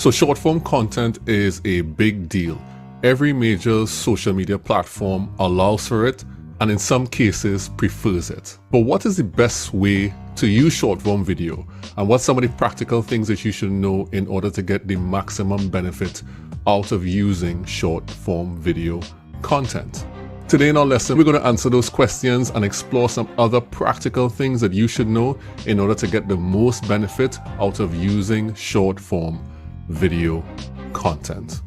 So short form content is a big deal. Every major social media platform allows for it, and in some cases prefers it. But what is the best way to use short form video? And what's some of the practical things that you should know in order to get the maximum benefit out of using short form video content? Today in our lesson, we're going to answer those questions and explore some other practical things that you should know in order to get the most benefit out of using short form video content.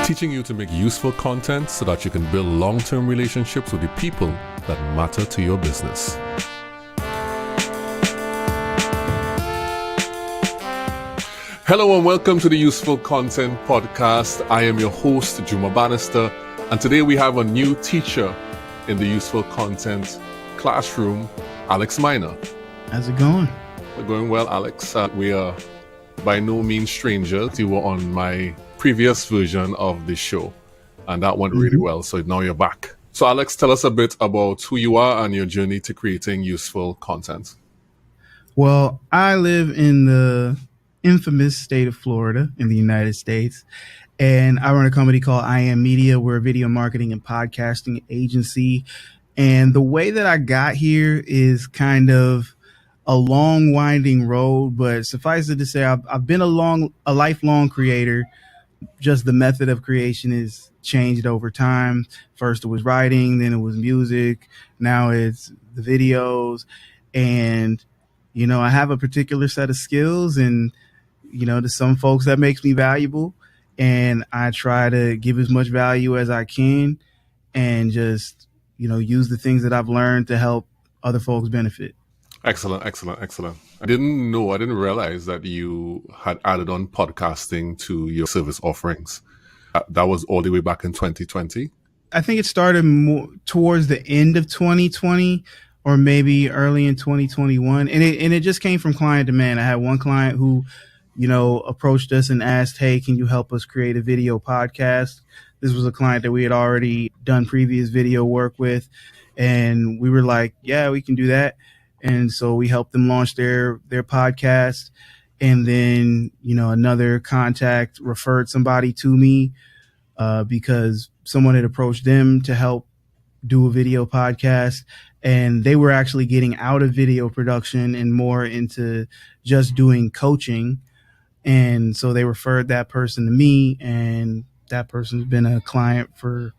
Teaching you to make useful content so that you can build long-term relationships with the people that matter to your business. Hello and welcome to the Useful Content Podcast. I am your host, 𝗿𝗲𝗬𝗿𝗲𝗀, and today we have a new teacher in the Useful Content classroom, Alex Minor. How's it going? We're going well, Alex. We are by no means strangers. You were on my previous version of the show, and that went really well. So now you're back. So Alex, tell us a bit about who you are and your journey to creating useful content. Well, I live in the infamous state of Florida in the United States, and I run a company called I Am Media. We're a video marketing and podcasting agency. And the way that I got here is kind of a long, winding road, but suffice it to say, I've been a lifelong creator. Just the method of creation is changed over time. First it was writing, then it was music. Now it's the videos. And, you know, I have a particular set of skills, and, you know, to some folks that makes me valuable. And I try to give as much value as I can and just, you know, use the things that I've learned to help other folks benefit. Excellent. I didn't realize that you had added on podcasting to your service offerings. That was all the way back in 2020. I think it started more towards the end of 2020 or maybe early in 2021. And it just came from client demand. I had one client who, you know, approached us and asked, hey, can you help us create a video podcast? This was a client that we had already done previous video work with. And we were like, yeah, we can do that. And so we helped them launch their podcast. And then, you know, another contact referred somebody to me because someone had approached them to help do a video podcast. And they were actually getting out of video production and more into just doing coaching. And so they referred that person to me, and that person's been a client for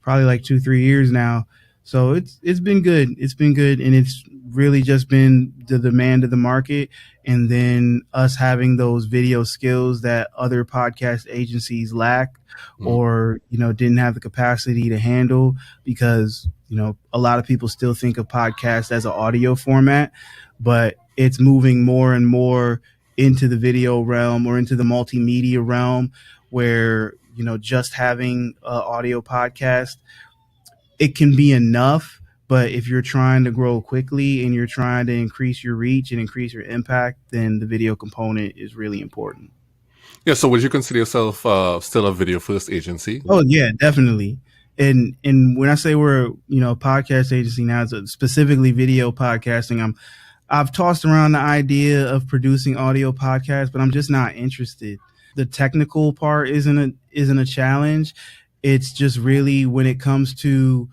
probably like 2-3 years now. So it's been good. It's been good. And it's really just been the demand of the market, and then us having those video skills that other podcast agencies lack or, you know, didn't have the capacity to handle, because, you know, a lot of people still think of podcasts as an audio format, but it's moving more and more into the video realm or into the multimedia realm where, you know, just having an audio podcast, it can be enough. But if you're trying to grow quickly and you're trying to increase your reach and increase your impact, then the video component is really important. Yeah. So would you consider yourself still a video first agency? Oh, yeah, definitely. And when I say we're, you know, a podcast agency now, it's specifically video podcasting. I've tossed around the idea of producing audio podcasts, but I'm just not interested. The technical part isn't a challenge. It's just really when it comes to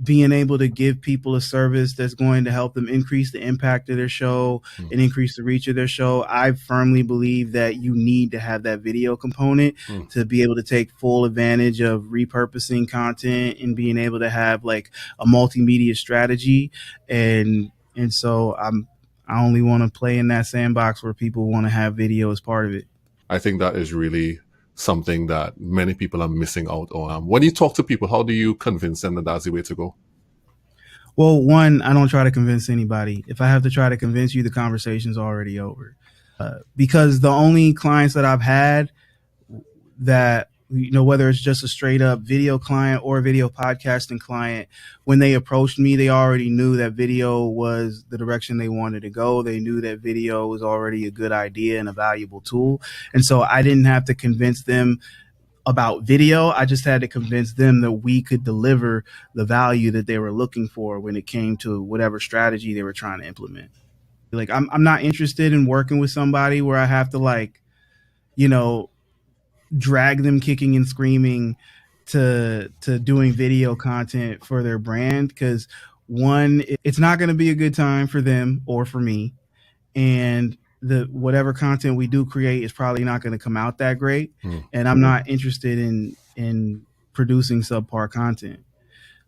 being able to give people a service that's going to help them increase the impact of their show and increase the reach of their show. I firmly believe that you need to have that video component to be able to take full advantage of repurposing content and being able to have like a multimedia strategy. And so I only want to play in that sandbox where people want to have video as part of it. I think that is really something that many people are missing out on. When you talk to people, how do you convince them that that's the way to go? Well, one, I don't try to convince anybody. If I have to try to convince you, the conversation's already over. Because the only clients that I've had that, you know, whether it's just a straight up video client or a video podcasting client, when they approached me, they already knew that video was the direction they wanted to go. They knew that video was already a good idea and a valuable tool. And so I didn't have to convince them about video. I just had to convince them that we could deliver the value that they were looking for when it came to whatever strategy they were trying to implement. Like, I'm not interested in working with somebody where I have to, like, you know, drag them kicking and screaming to doing video content for their brand, because one, it's not going to be a good time for them or for me, and the whatever content we do create is probably not going to come out that great. And I'm not interested in producing subpar content.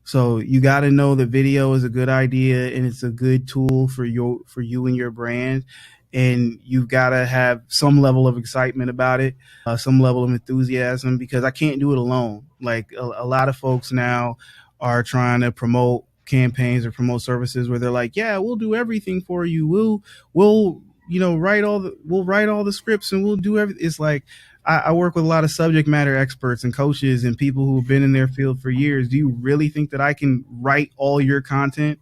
So you got to know that video is a good idea and it's a good tool for you and your brand, and you've got to have some level of excitement about it, some level of enthusiasm, because I can't do it alone. Like a lot of folks now are trying to promote campaigns or promote services where they're like, yeah, we'll do everything for you. We'll write all the scripts and we'll do everything. It's like, I work with a lot of subject matter experts and coaches and people who have been in their field for years. Do you really think that I can write all your content,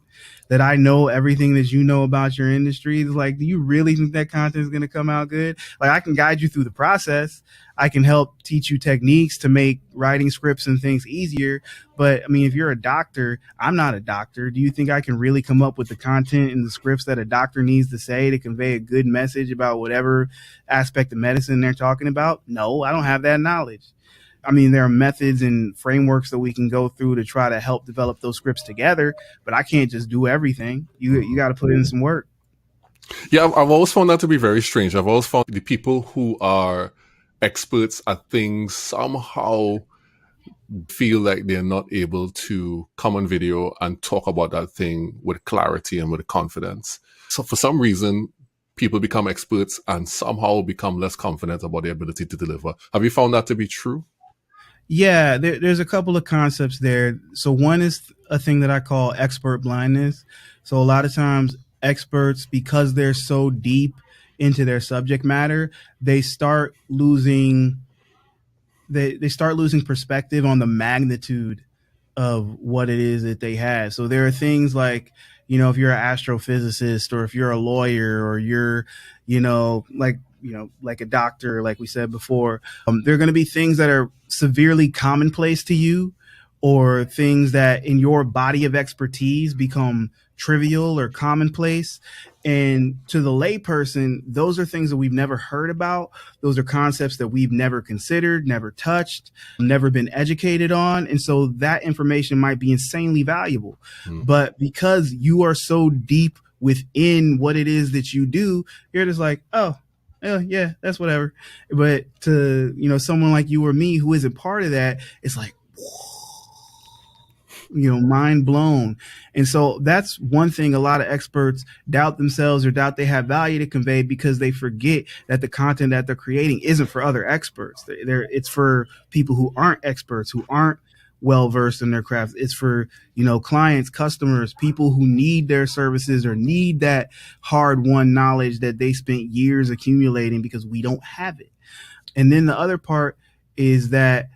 that I know everything that you know about your industry? It's like, do you really think that content is going to come out good? Like, I can guide you through the process. I can help teach you techniques to make writing scripts and things easier. But I mean, if you're a doctor, I'm not a doctor. Do you think I can really come up with the content and the scripts that a doctor needs to say to convey a good message about whatever aspect of medicine they're talking about? No, I don't have that knowledge. I mean, there are methods and frameworks that we can go through to try to help develop those scripts together, but I can't just do everything. You got to put in some work. Yeah, I've always found that to be very strange. I've always found the people who are experts at things somehow feel like they're not able to come on video and talk about that thing with clarity and with confidence. So for some reason, people become experts and somehow become less confident about their ability to deliver. Have you found that to be true? Yeah, there's a couple of concepts there. So one is a thing that I call expert blindness. So a lot of times experts, because they're so deep into their subject matter, they start losing perspective on the magnitude of what it is that they have. So there are things like, if you're an astrophysicist, or if you're a lawyer, or you're, like a doctor, like we said before, there are going to be things that are severely commonplace to you, or things that in your body of expertise become trivial or commonplace. And to the layperson, those are things that we've never heard about. Those are concepts that we've never considered, never touched, never been educated on. And so that information might be insanely valuable. But because you are so deep within what it is that you do, you're just like, oh, yeah, that's whatever. But to, someone like you or me who isn't part of that, it's like, mind blown. And so that's one thing a lot of experts doubt themselves or doubt they have value to convey, because they forget that the content that they're creating isn't for other experts. It's for people who aren't experts, who aren't well versed in their craft. It's for, clients, customers, people who need their services or need that hard won knowledge that they spent years accumulating, because we don't have it. And then the other part is that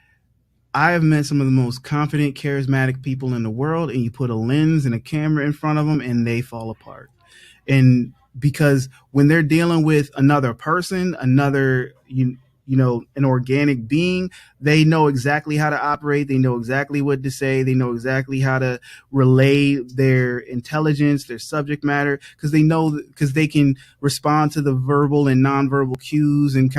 I have met some of the most confident, charismatic people in the world, and you put a lens and a camera in front of them and they fall apart. And because when they're dealing with another person, an organic being, they know exactly how to operate. They know exactly what to say. They know exactly how to relay their intelligence, their subject matter, because they can respond to the verbal and nonverbal cues, and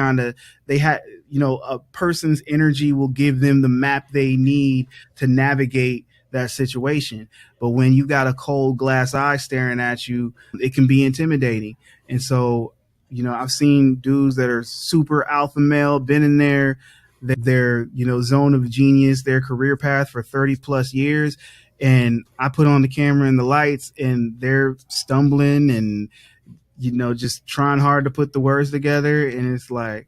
a person's energy will give them the map they need to navigate that situation. But when you got a cold glass eye staring at you, it can be intimidating. And so, I've seen dudes that are super alpha male, been in their zone of genius, their career path for 30 plus years. And I put on the camera and the lights and they're stumbling and, just trying hard to put the words together. And it's like,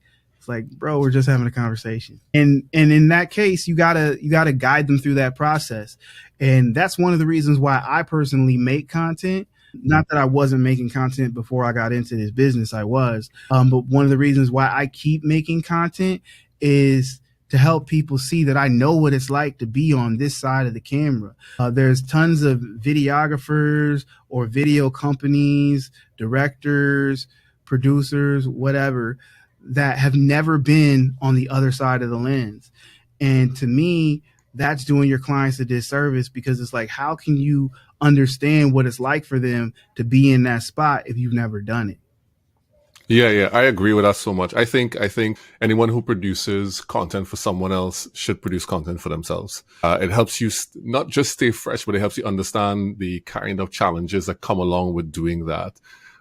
bro, we're just having a conversation. And in that case, you gotta guide them through that process. And that's one of the reasons why I personally make content. Not that I wasn't making content before I got into this business, I was. But one of the reasons why I keep making content is to help people see that I know what it's like to be on this side of the camera. There's tons of videographers or video companies, directors, producers, whatever, that have never been on the other side of the lens. And to me, that's doing your clients a disservice, because it's like, how can you understand what it's like for them to be in that spot if you've never done it? Yeah, I agree with that so much. I think anyone who produces content for someone else should produce content for themselves. It helps you not just stay fresh, but it helps you understand the kind of challenges that come along with doing that,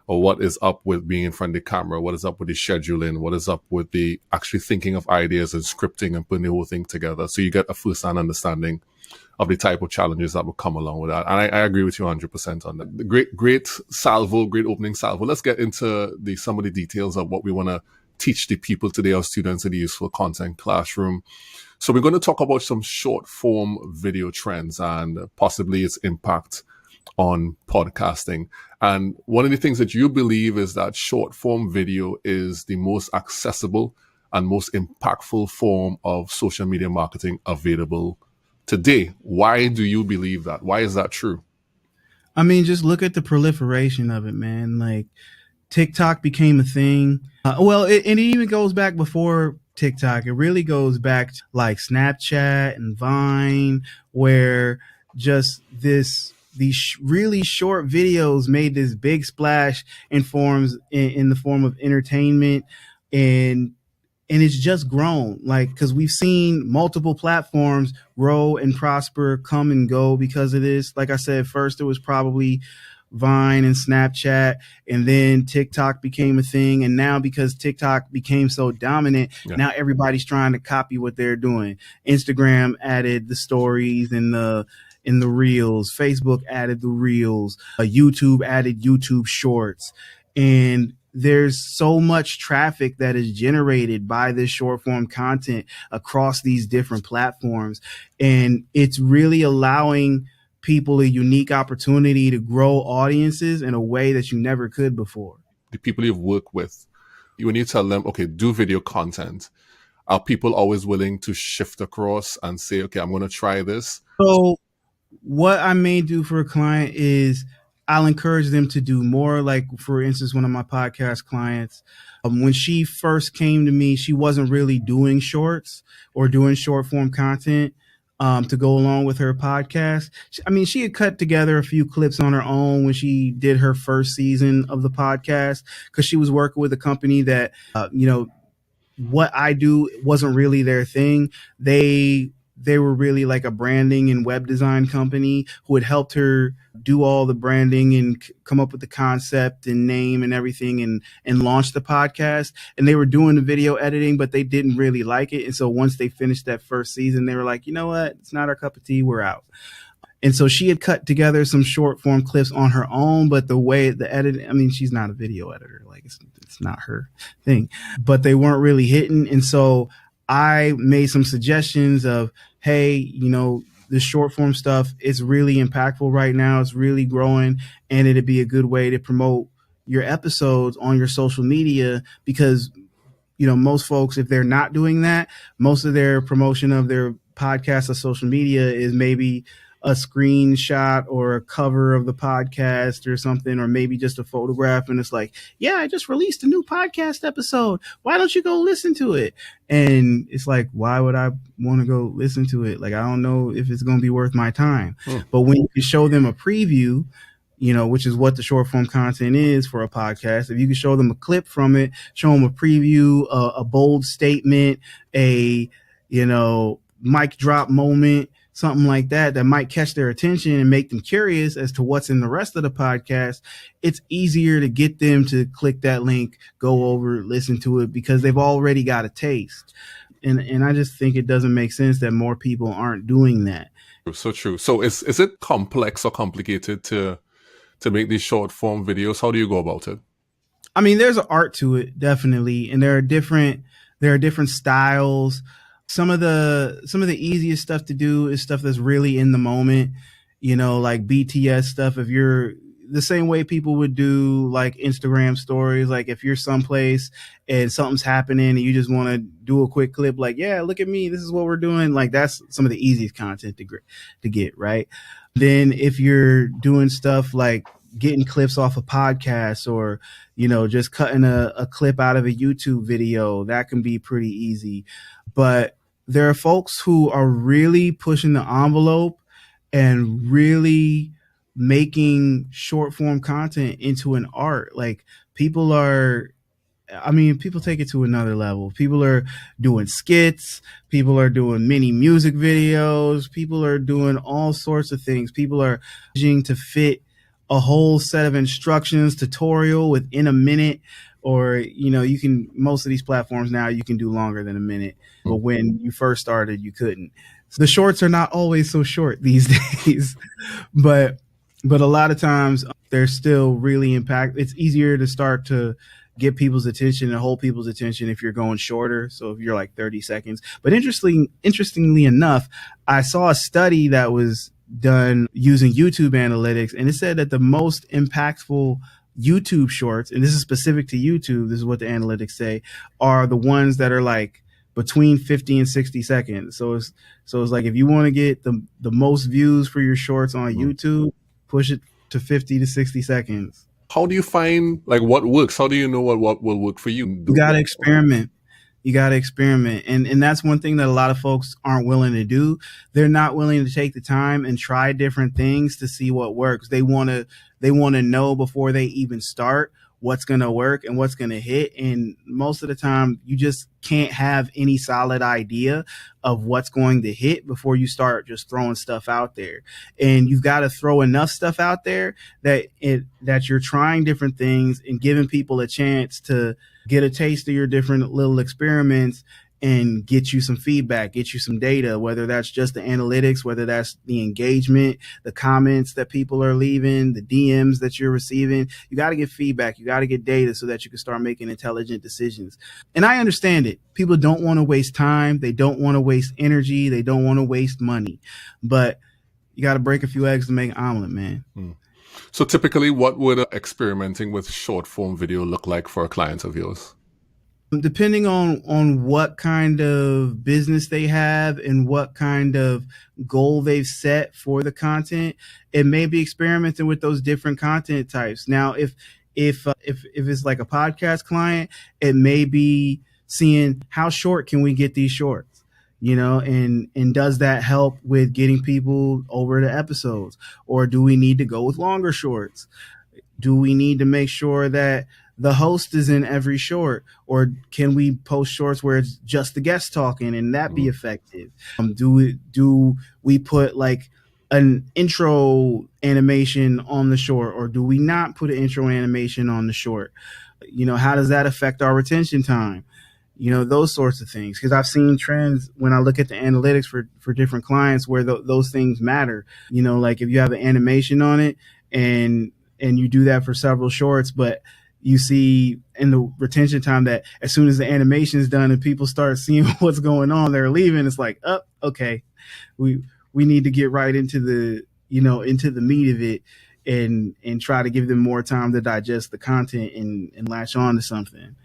or what is up with being in front of the camera, what is up with the scheduling, what is up with the actually thinking of ideas and scripting and putting the whole thing together. So you get a first-hand understanding of the type of challenges that will come along with that. And I agree with you 100% on that. Great salvo, great opening salvo. Let's get into some of the details of what we want to teach the people today, our students in the Useful Content Classroom. So we're going to talk about some short form video trends and possibly its impact on podcasting. And one of the things that you believe is that short form video is the most accessible and most impactful form of social media marketing available today. Why do you believe that? Why is that true? I mean, just look at the proliferation of it, man. Like, TikTok became a thing. And it even goes back before TikTok. It really goes back to like Snapchat and Vine, where just these really short videos made this big splash in the form of entertainment, and it's just grown, like, because we've seen multiple platforms grow and prosper, come and go because of this. Like I said, first it was probably Vine and Snapchat, and then TikTok became a thing. And now, because TikTok became so dominant, now everybody's trying to copy what they're doing. Instagram added the stories and the reels. Facebook added the reels. YouTube added YouTube Shorts. And there's so much traffic that is generated by this short form content across these different platforms. And it's really allowing people a unique opportunity to grow audiences in a way that you never could before. The people you've worked with, when you tell them, okay, do video content, are people always willing to shift across and say, okay, I'm going to try this? So what I may do for a client is I'll encourage them to do more. Like, for instance, one of my podcast clients, when she first came to me, she wasn't really doing shorts or doing short form content to go along with her podcast. She had cut together a few clips on her own when she did her first season of the podcast, because she was working with a company that, what I do wasn't really their thing. They were really like a branding and web design company who had helped her do all the branding and come up with the concept and name and everything, and launch the podcast. And they were doing the video editing, but they didn't really like it. And so once they finished that first season, they were like, you know what? It's not our cup of tea. We're out. And so she had cut together some short form clips on her own, but the way the edit, she's not a video editor. Like, it's not her thing, but they weren't really hitting. And so I made some suggestions of, hey, the short form stuff is really impactful right now. It's really growing, and it'd be a good way to promote your episodes on your social media, because, most folks, if they're not doing that, most of their promotion of their podcast or social media is maybe a screenshot or a cover of the podcast or something, or maybe just a photograph. And it's like, yeah, I just released a new podcast episode. Why don't you go listen to it? And it's like, why would I want to go listen to it? Like, I don't know if it's going to be worth my time. But when you show them a preview, which is what the short form content is for a podcast, if you can show them a clip from it, show them a preview, a bold statement, a, mic drop moment, something like that might catch their attention and make them curious as to what's in the rest of the podcast, it's easier to get them to click that link, go over, listen to it, because they've already got a taste. And I just think it doesn't make sense that more people aren't doing that. So true. So is it complex or complicated to make these short form videos? How do you go about it? There's an art to it, definitely. And there are different styles. Some of the easiest stuff to do is stuff that's really in the moment, like BTS stuff. If you're the same way people would do like Instagram stories, like if you're someplace and something's happening and you just want to do a quick clip, like, yeah, look at me, this is what we're doing. Like, that's some of the easiest content to get, right? Then if you're doing stuff like getting clips off a podcast, or, just cutting a clip out of a YouTube video, that can be pretty easy. But there are folks who are really pushing the envelope and really making short form content into an art. Like people are, I mean, people take it to another level. People are doing skits. People are doing mini music videos. People are doing all sorts of things. People are trying to fit a whole set of instructions, tutorial within a minute. Or, you know, you can, most of these platforms now, you can do longer than a minute. But when you first started, you couldn't. So the shorts are not always so short these days. but a lot of times they're still really it's easier to start to get people's attention and hold people's attention if you're going shorter. So if you're like 30 seconds. But interestingly enough, I saw a study that was done using YouTube analytics, and it said that the most impactful YouTube shorts, and this is specific to YouTube, this is what the analytics say, are the ones that are like between 50 and 60 seconds. So it's like, if you want to get the most views for your shorts on YouTube, push it to 50 to 60 seconds. How do you find like what works? How do you know what will work for you? You got to experiment. You got to experiment. And that's one thing that a lot of folks aren't willing to do. They're not willing to take the time and try different things to see what works. They want to know before they even start what's going to work and what's going to hit. And most of the time, you just can't have any solid idea of what's going to hit before you start just throwing stuff out there. And you've got to throw enough stuff out there that you're trying different things and giving people a chance to get a taste of your different little experiments and get you some feedback, get you some data, whether that's just the analytics, whether that's the engagement, the comments that people are leaving, the DMs that you're receiving. You got to get feedback. You got to get data so that you can start making intelligent decisions. And I understand it. People don't want to waste time. They don't want to waste energy. They don't want to waste money. But you got to break a few eggs to make an omelet, man. So typically, what would experimenting with short form video look like for a client of yours? Depending on what kind of business they have and what kind of goal they've set for the content, it may be experimenting with those different content types. Now, if it's like a podcast client, it may be seeing how short can we get these shorts, you know, and does that help with getting people over to episodes, or do we need to go with longer shorts? Do we need to make sure that the host is in every short, or can we post shorts where it's just the guest talking and that be effective? Do we put like an intro animation on the short, or do we not put an intro animation on the short? You know, how does that affect our retention time? You know, those sorts of things. Because I've seen trends when I look at the analytics for different clients where those things matter. You know, like if you have an animation on it and you do that for several shorts, but you see in the retention time that as soon as the animation is done and people start seeing what's going on, they're leaving. It's like, oh, okay, we need to get right into the meat of it and try to give them more time to digest the content and latch on to something.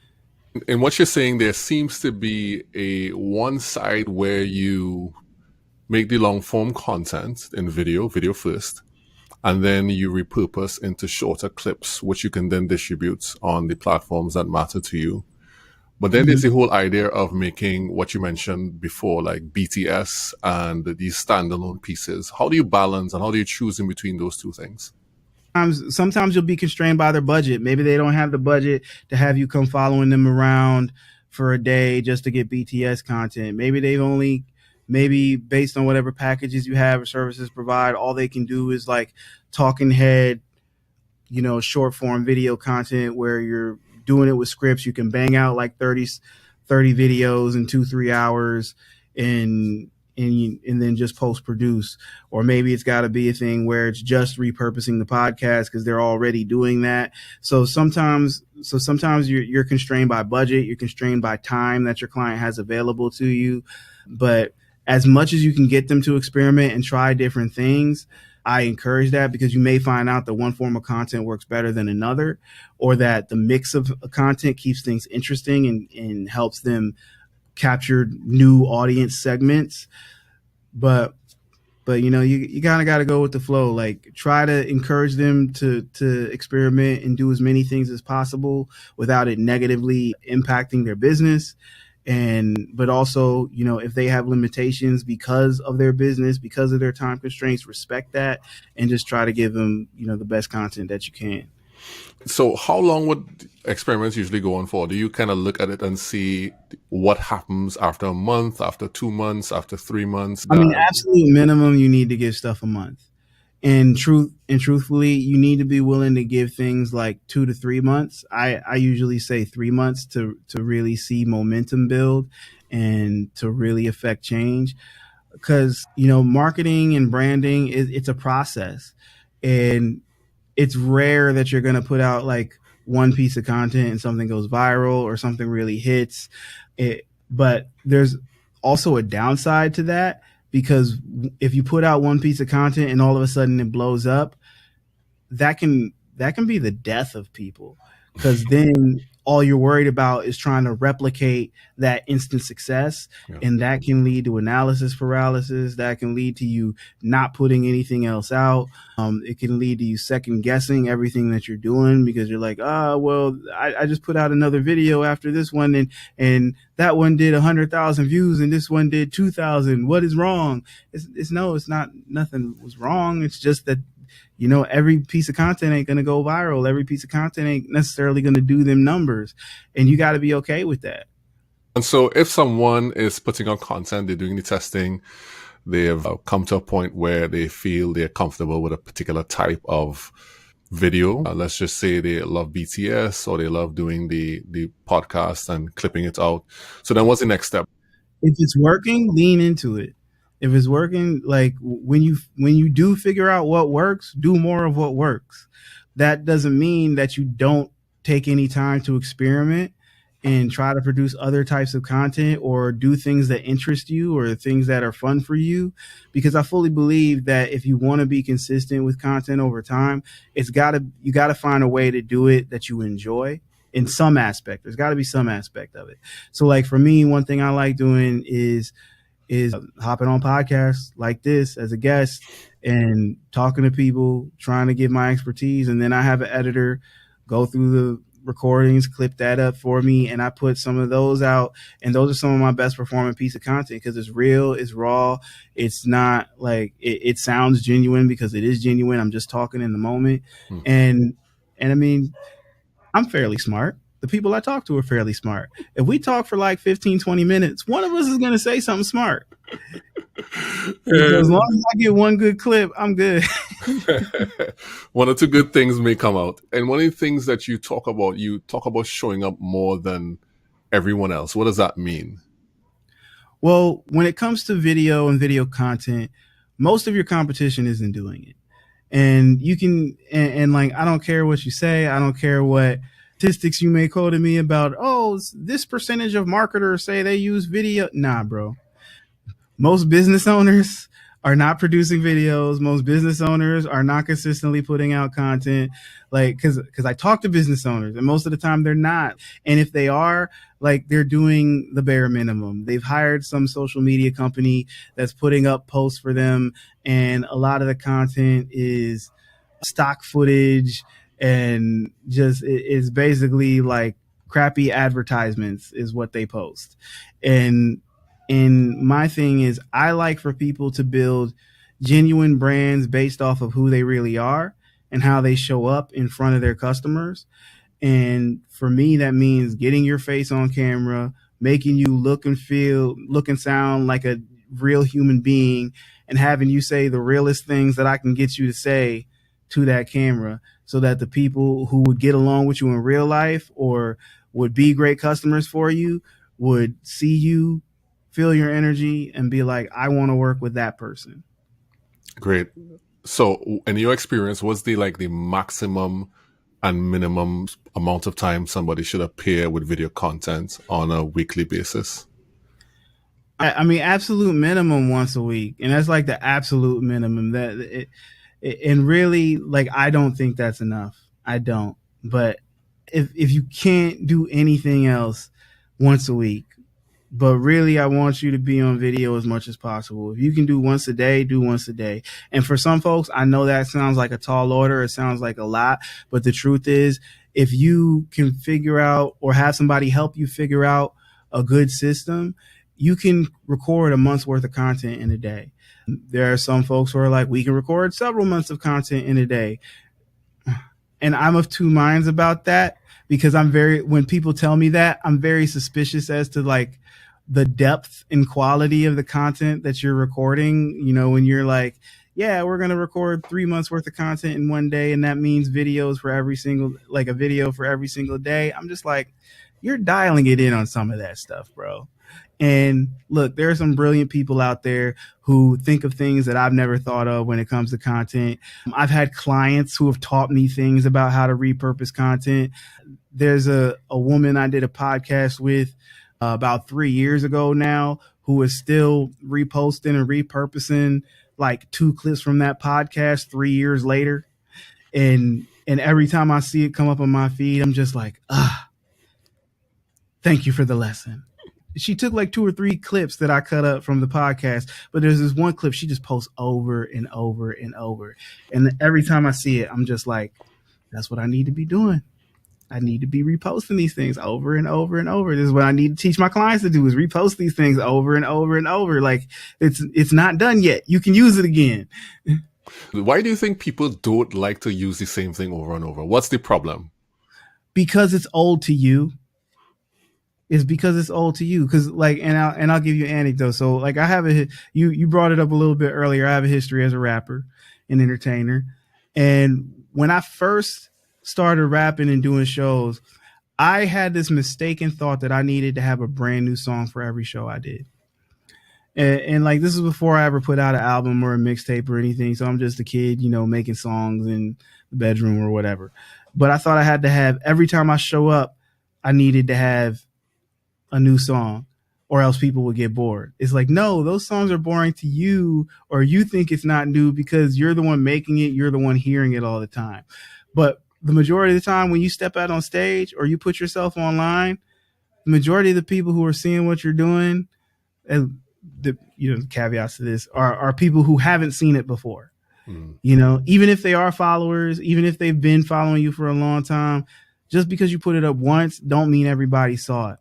In what you're saying, there seems to be a one side where you make the long form content in video first, and then you repurpose into shorter clips, which you can then distribute on the platforms that matter to you. But then there's the whole idea of making what you mentioned before, like BTS and these standalone pieces. How do you balance and how do you choose in between those two things? Sometimes you'll be constrained by their budget. Maybe they don't have the budget to have you come following them around for a day just to get BTS content. Maybe based on whatever packages you have or services provide, all they can do is like talking head, you know, short form video content where you're doing it with scripts. You can bang out like 30 videos in 2-3 hours and then just post produce. Or maybe it's got to be a thing where it's just repurposing the podcast because they're already doing that. So sometimes you're constrained by budget, you're constrained by time that your client has available to you. But as much as you can get them to experiment and try different things, I encourage that, because you may find out that one form of content works better than another, or that the mix of content keeps things interesting and helps them capture new audience segments. But you know, you kind of got to go with the flow. Like, try to encourage them to experiment and do as many things as possible without it negatively impacting their business. but also, if they have limitations because of their business, because of their time constraints, respect that and just try to give them, the best content that you can. So how long would experiments usually go on for? Do you kind of look at it and see what happens after a month, after 2 months, after 3 months? I mean, absolute minimum, you need to give stuff a month. And truthfully, you need to be willing to give things like 2 to 3 months. I usually say 3 months to really see momentum build and to really affect change. Because, marketing and branding it's a process, and it's rare that you're going to put out like one piece of content and something goes viral or something really hits it. But there's also a downside to that, because if you put out one piece of content and all of a sudden it blows up, that can be the death of people, because then all you're worried about is trying to replicate that instant success. Yeah. And that can lead to analysis paralysis. That can lead to you not putting anything else out. It can lead to you second guessing everything that you're doing, because you're like, I just put out another video after this one, and that one did 100,000 views and this one did 2,000. What is wrong? It's not, nothing was wrong. It's just that, every piece of content ain't going to go viral. Every piece of content ain't necessarily going to do them numbers. And you got to be okay with that. And so if someone is putting out content, they're doing the testing, they have come to a point where they feel they're comfortable with a particular type of video. Let's just say they love BTS, or they love doing the podcast and clipping it out. So then what's the next step? If it's working, lean into it. If it's working, like when you do figure out what works, do more of what works. That doesn't mean that you don't take any time to experiment and try to produce other types of content or do things that interest you or things that are fun for you. Because I fully believe that if you want to be consistent with content over time, you got to find a way to do it that you enjoy in some aspect. There's got to be some aspect of it. So like for me, one thing I like doing is hopping on podcasts like this as a guest and talking to people, trying to give my expertise. And then I have an editor go through the recordings, clip that up for me, and I put some of those out. And those are some of my best performing piece of content, because it's real, it's raw. It's not like it sounds genuine, because it is genuine. I'm just talking in the moment. And I mean, I'm fairly smart. The people I talk to are fairly smart. If we talk for like 15, 20 minutes, one of us is going to say something smart. As long as I get one good clip, I'm good. One or two good things may come out. And one of the things that you talk about showing up more than everyone else. What does that mean? Well, when it comes to video and video content, most of your competition isn't doing it. And you can, and like, I don't care what you say. I don't care what statistics you may quote to me about, this percentage of marketers say they use video. Nah, bro. Most business owners are not producing videos. Most business owners are not consistently putting out content. Like, cause I talk to business owners, and most of the time they're not. And if they are, like, they're doing the bare minimum. They've hired some social media company that's putting up posts for them. And a lot of the content is stock footage, and just it's basically like crappy advertisements is what they post. And my thing is, I like for people to build genuine brands based off of who they really are and how they show up in front of their customers. And for me, that means getting your face on camera, making you look and sound like a real human being, and having you say the realest things that I can get you to say to that camera, so that the people who would get along with you in real life or would be great customers for you would see you, feel your energy, and be like, I want to work with that person. Great. So in your experience, what's the maximum and minimum amount of time somebody should appear with video content on a weekly basis? I mean, absolute minimum once a week. And that's like the absolute minimum. And really, like, I don't think that's enough. I don't. But if you can't do anything else, once a week. But really, I want you to be on video as much as possible. If you can do once a day, do once a day. And for some folks, I know that sounds like a tall order. It sounds like a lot. But the truth is, if you can figure out or have somebody help you figure out a good system, you can record a month's worth of content in a day. There are some folks who are like, we can record several months of content in a day. And I'm of two minds about that, because when people tell me that, I'm very suspicious as to like the depth and quality of the content that you're recording. You know, when you're like, yeah, we're going to record 3 months worth of content in one day, and that means videos for a video for every single day. I'm just like, you're dialing it in on some of that stuff, bro. And look, there are some brilliant people out there who think of things that I've never thought of when it comes to content. I've had clients who have taught me things about how to repurpose content. There's a woman I did a podcast with about 3 years ago now, who is still reposting and repurposing like 2 clips from that podcast 3 years later. And every time I see it come up on my feed, I'm just like, thank you for the lesson. She took like 2 or 3 clips that I cut up from the podcast, but there's this one clip she just posts over and over and over. And every time I see it, I'm just like, that's what I need to be doing. I need to be reposting these things over and over and over. This is what I need to teach my clients to do, is repost these things over and over and over. Like it's not done yet. You can use it again. Why do you think people don't like to use the same thing over and over? What's the problem? Because it's old to you. It's because it's old to you. Cause like, and I'll give you an anecdote. So like I have you brought it up a little bit earlier. I have a history as a rapper and entertainer. And when I first started rapping and doing shows, I had this mistaken thought that I needed to have a brand new song for every show I did. And like, this is before I ever put out an album or a mixtape or anything. So I'm just a kid, you know, making songs in the bedroom or whatever. But I thought I had to have, every time I show up, I needed to have a new song, or else people would get bored. It's like, no, those songs are boring to you, or you think it's not new because you're the one making it. You're the one hearing it all the time. But the majority of the time when you step out on stage or you put yourself online, the majority of the people who are seeing what you're doing, and the caveats to this, are people who haven't seen it before. You know, even if they are followers, even if they've been following you for a long time, just because you put it up once don't mean everybody saw it.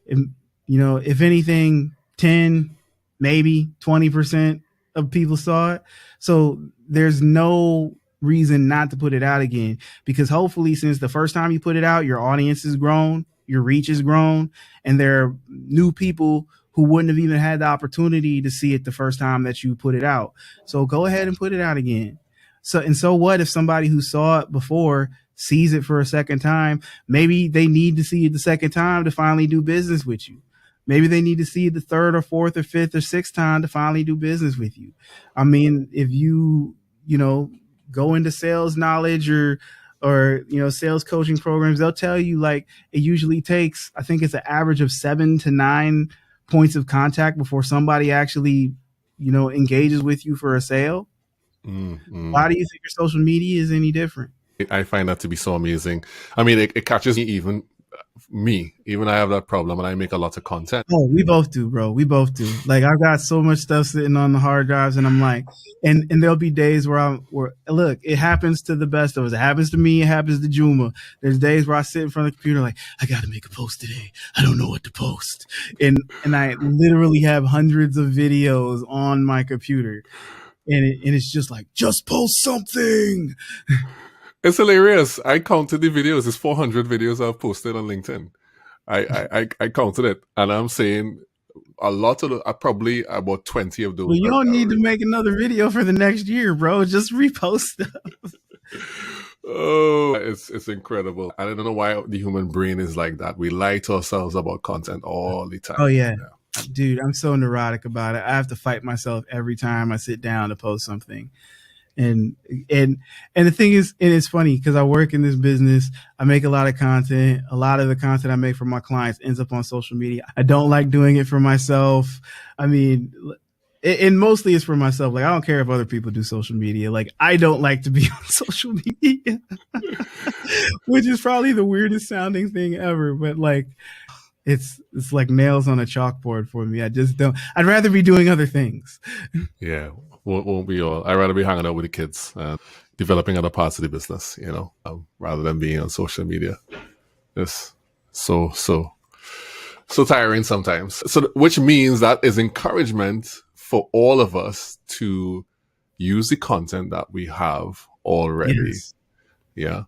And, you know, if anything, 10, maybe 20% of people saw it. So there's no reason not to put it out again, because hopefully since the first time you put it out, your audience has grown, your reach has grown, and there are new people who wouldn't have even had the opportunity to see it the first time that you put it out. So go ahead and put it out again. So what if somebody who saw it before sees it for a second time? Maybe they need to see it the second time to finally do business with you. Maybe they need to see it the third or fourth or fifth or sixth time to finally do business with you. I mean, if you go into sales knowledge or sales coaching programs, they'll tell you like it usually takes, I think it's an average of 7 to 9 points of contact before somebody actually, engages with you for a sale. Why do you think your social media is any different? I find that to be so amazing. I mean, it catches me, even I have that problem, and I make a lot of content. Oh, we both do, bro. We both do. Like, I've got so much stuff sitting on the hard drives, and I'm like, and there'll be days where look, it happens to the best of us. It happens to me. It happens to Juma. There's days where I sit in front of the computer like, I got to make a post today. I don't know what to post. And I literally have hundreds of videos on my computer. And it's just like, just post something. It's hilarious. I counted the videos. It's 400 videos I've posted on LinkedIn. I counted it, and I'm saying a lot of probably about 20 of those. Well, you don't need to make another video for the next year, bro. Just repost stuff. Oh, it's incredible. I don't know why the human brain is like that. We lie to ourselves about content all the time. Oh yeah. Dude, I'm so neurotic about it. I have to fight myself every time I sit down to post something. And the thing is, and it's funny because I work in this business. I make a lot of content. A lot of the content I make for my clients ends up on social media. I don't like doing it for myself. I mean, and mostly it's for myself. Like, I don't care if other people do social media. Like, I don't like to be on social media, which is probably the weirdest sounding thing ever. But like, it's like nails on a chalkboard for me. I just don't. I'd rather be doing other things. Yeah, won't be all. I'd rather be hanging out with the kids and developing other parts of the business, rather than being on social media. It's so So tiring sometimes. So, which means that is encouragement for all of us to use the content that we have already. Yes. Yeah.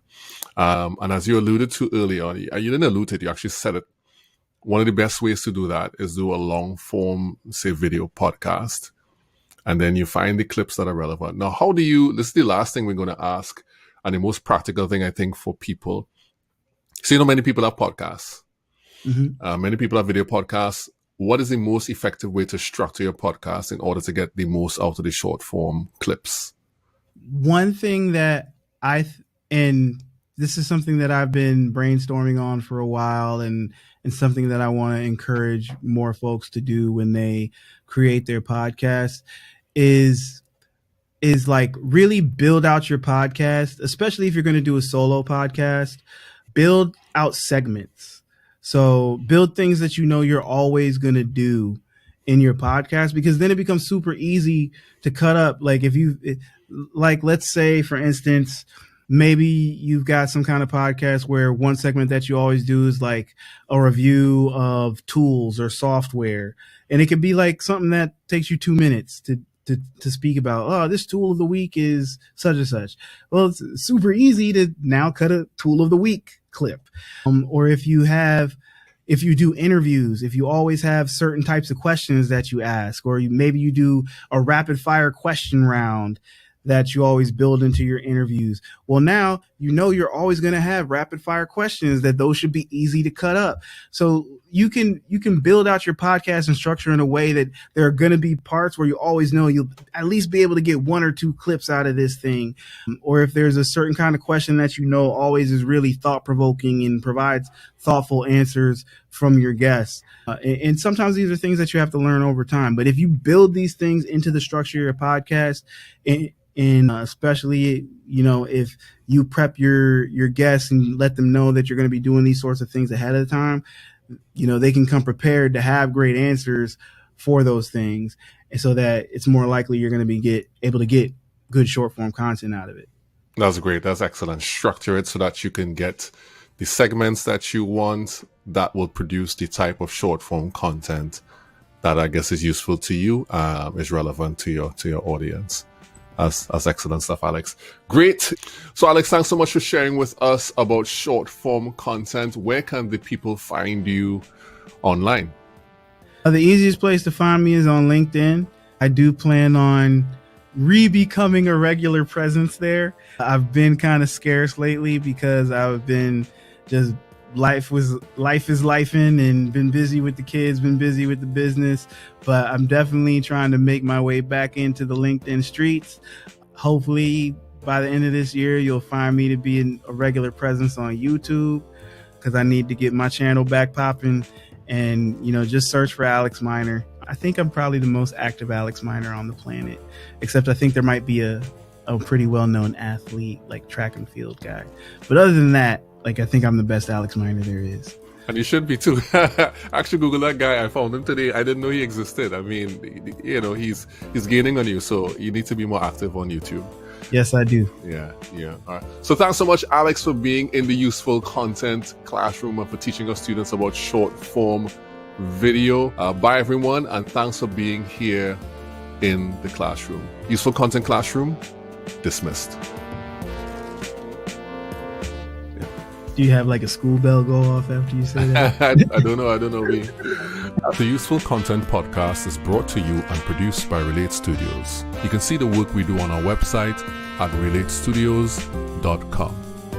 And as you alluded to earlier, you didn't allude to it, you actually said it. One of the best ways to do that is do a long form, say, video podcast. And then you find the clips that are relevant. Now, this is the last thing we're going to ask, and the most practical thing, I think, for people. So, many people have podcasts. Mm-hmm. Many people have video podcasts. What is the most effective way to structure your podcast in order to get the most out of the short form clips? One thing that and this is something that I've been brainstorming on for a while, and something that I want to encourage more folks to do when they create their podcast is like really build out your podcast, especially if you're going to do a solo podcast. Build out segments. So build things that you're always going to do in your podcast, because then it becomes super easy to cut up. Like let's say, for instance, maybe you've got some kind of podcast where one segment that you always do is like a review of tools or software. And it could be like something that takes you 2 minutes to speak about. Oh, this tool of the week is such and such. Well, it's super easy to now cut a tool of the week clip. Or if you do interviews, if you always have certain types of questions that you ask, or maybe you do a rapid fire question round that you always build into your interviews. Well, now you're always going to have rapid fire questions, that those should be easy to cut up. So you can build out your podcast and structure in a way that there are going to be parts where you always know you'll at least be able to get 1 or 2 clips out of this thing. Or if there's a certain kind of question that always is really thought provoking and provides thoughtful answers from your guests. And sometimes these are things that you have to learn over time. But if you build these things into the structure of your podcast, and especially, if you prep your guests and let them know that you're going to be doing these sorts of things ahead of time, they can come prepared to have great answers for those things. And so that it's more likely you're going to be able to get good short form content out of it. That's great. That's excellent. Structure it so that you can get the segments that you want that will produce the type of short form content that I guess is useful to you, is relevant to your audience. That's excellent stuff, Alex. Great. So, Alex, thanks so much for sharing with us about short form content. Where can the people find you online? The easiest place to find me is on LinkedIn. I do plan on becoming a regular presence there. I've been kind of scarce lately because I've been just life is lifing, and been busy with the kids, been busy with the business, but I'm definitely trying to make my way back into the LinkedIn streets. Hopefully by the end of this year, you'll find me to be a regular presence on YouTube, because I need to get my channel back popping. And, just search for Alex Miner. I think I'm probably the most active Alex Miner on the planet, except I think there might be a pretty well-known athlete, like track and field guy. But other than that, I think I'm the best Alex Miner there is. And you should be too. Actually, Google that guy. I found him today. I didn't know he existed. I mean, he's gaining on you, so you need to be more active on YouTube. Yes, I do. Yeah. All right. So thanks so much, Alex, for being in the Useful Content Classroom and for teaching our students about short form video. Bye, everyone, and thanks for being here in the classroom. Useful Content Classroom, dismissed. Do you have a school bell go off after you say that? I don't know. The Useful Content Podcast is brought to you and produced by Relate Studios. You can see the work we do on our website at relatestudios.com.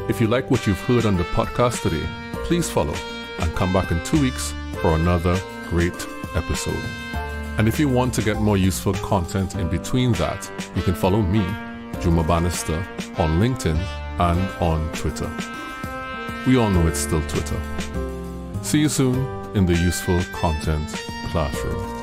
If you like what you've heard on the podcast today, please follow and come back in 2 weeks for another great episode. And if you want to get more useful content in between that, you can follow me, 𝗿𝗲𝗬𝗿𝗲𝗀, on LinkedIn and on Twitter. We all know it's still Twitter. See you soon in the Useful Content Classroom.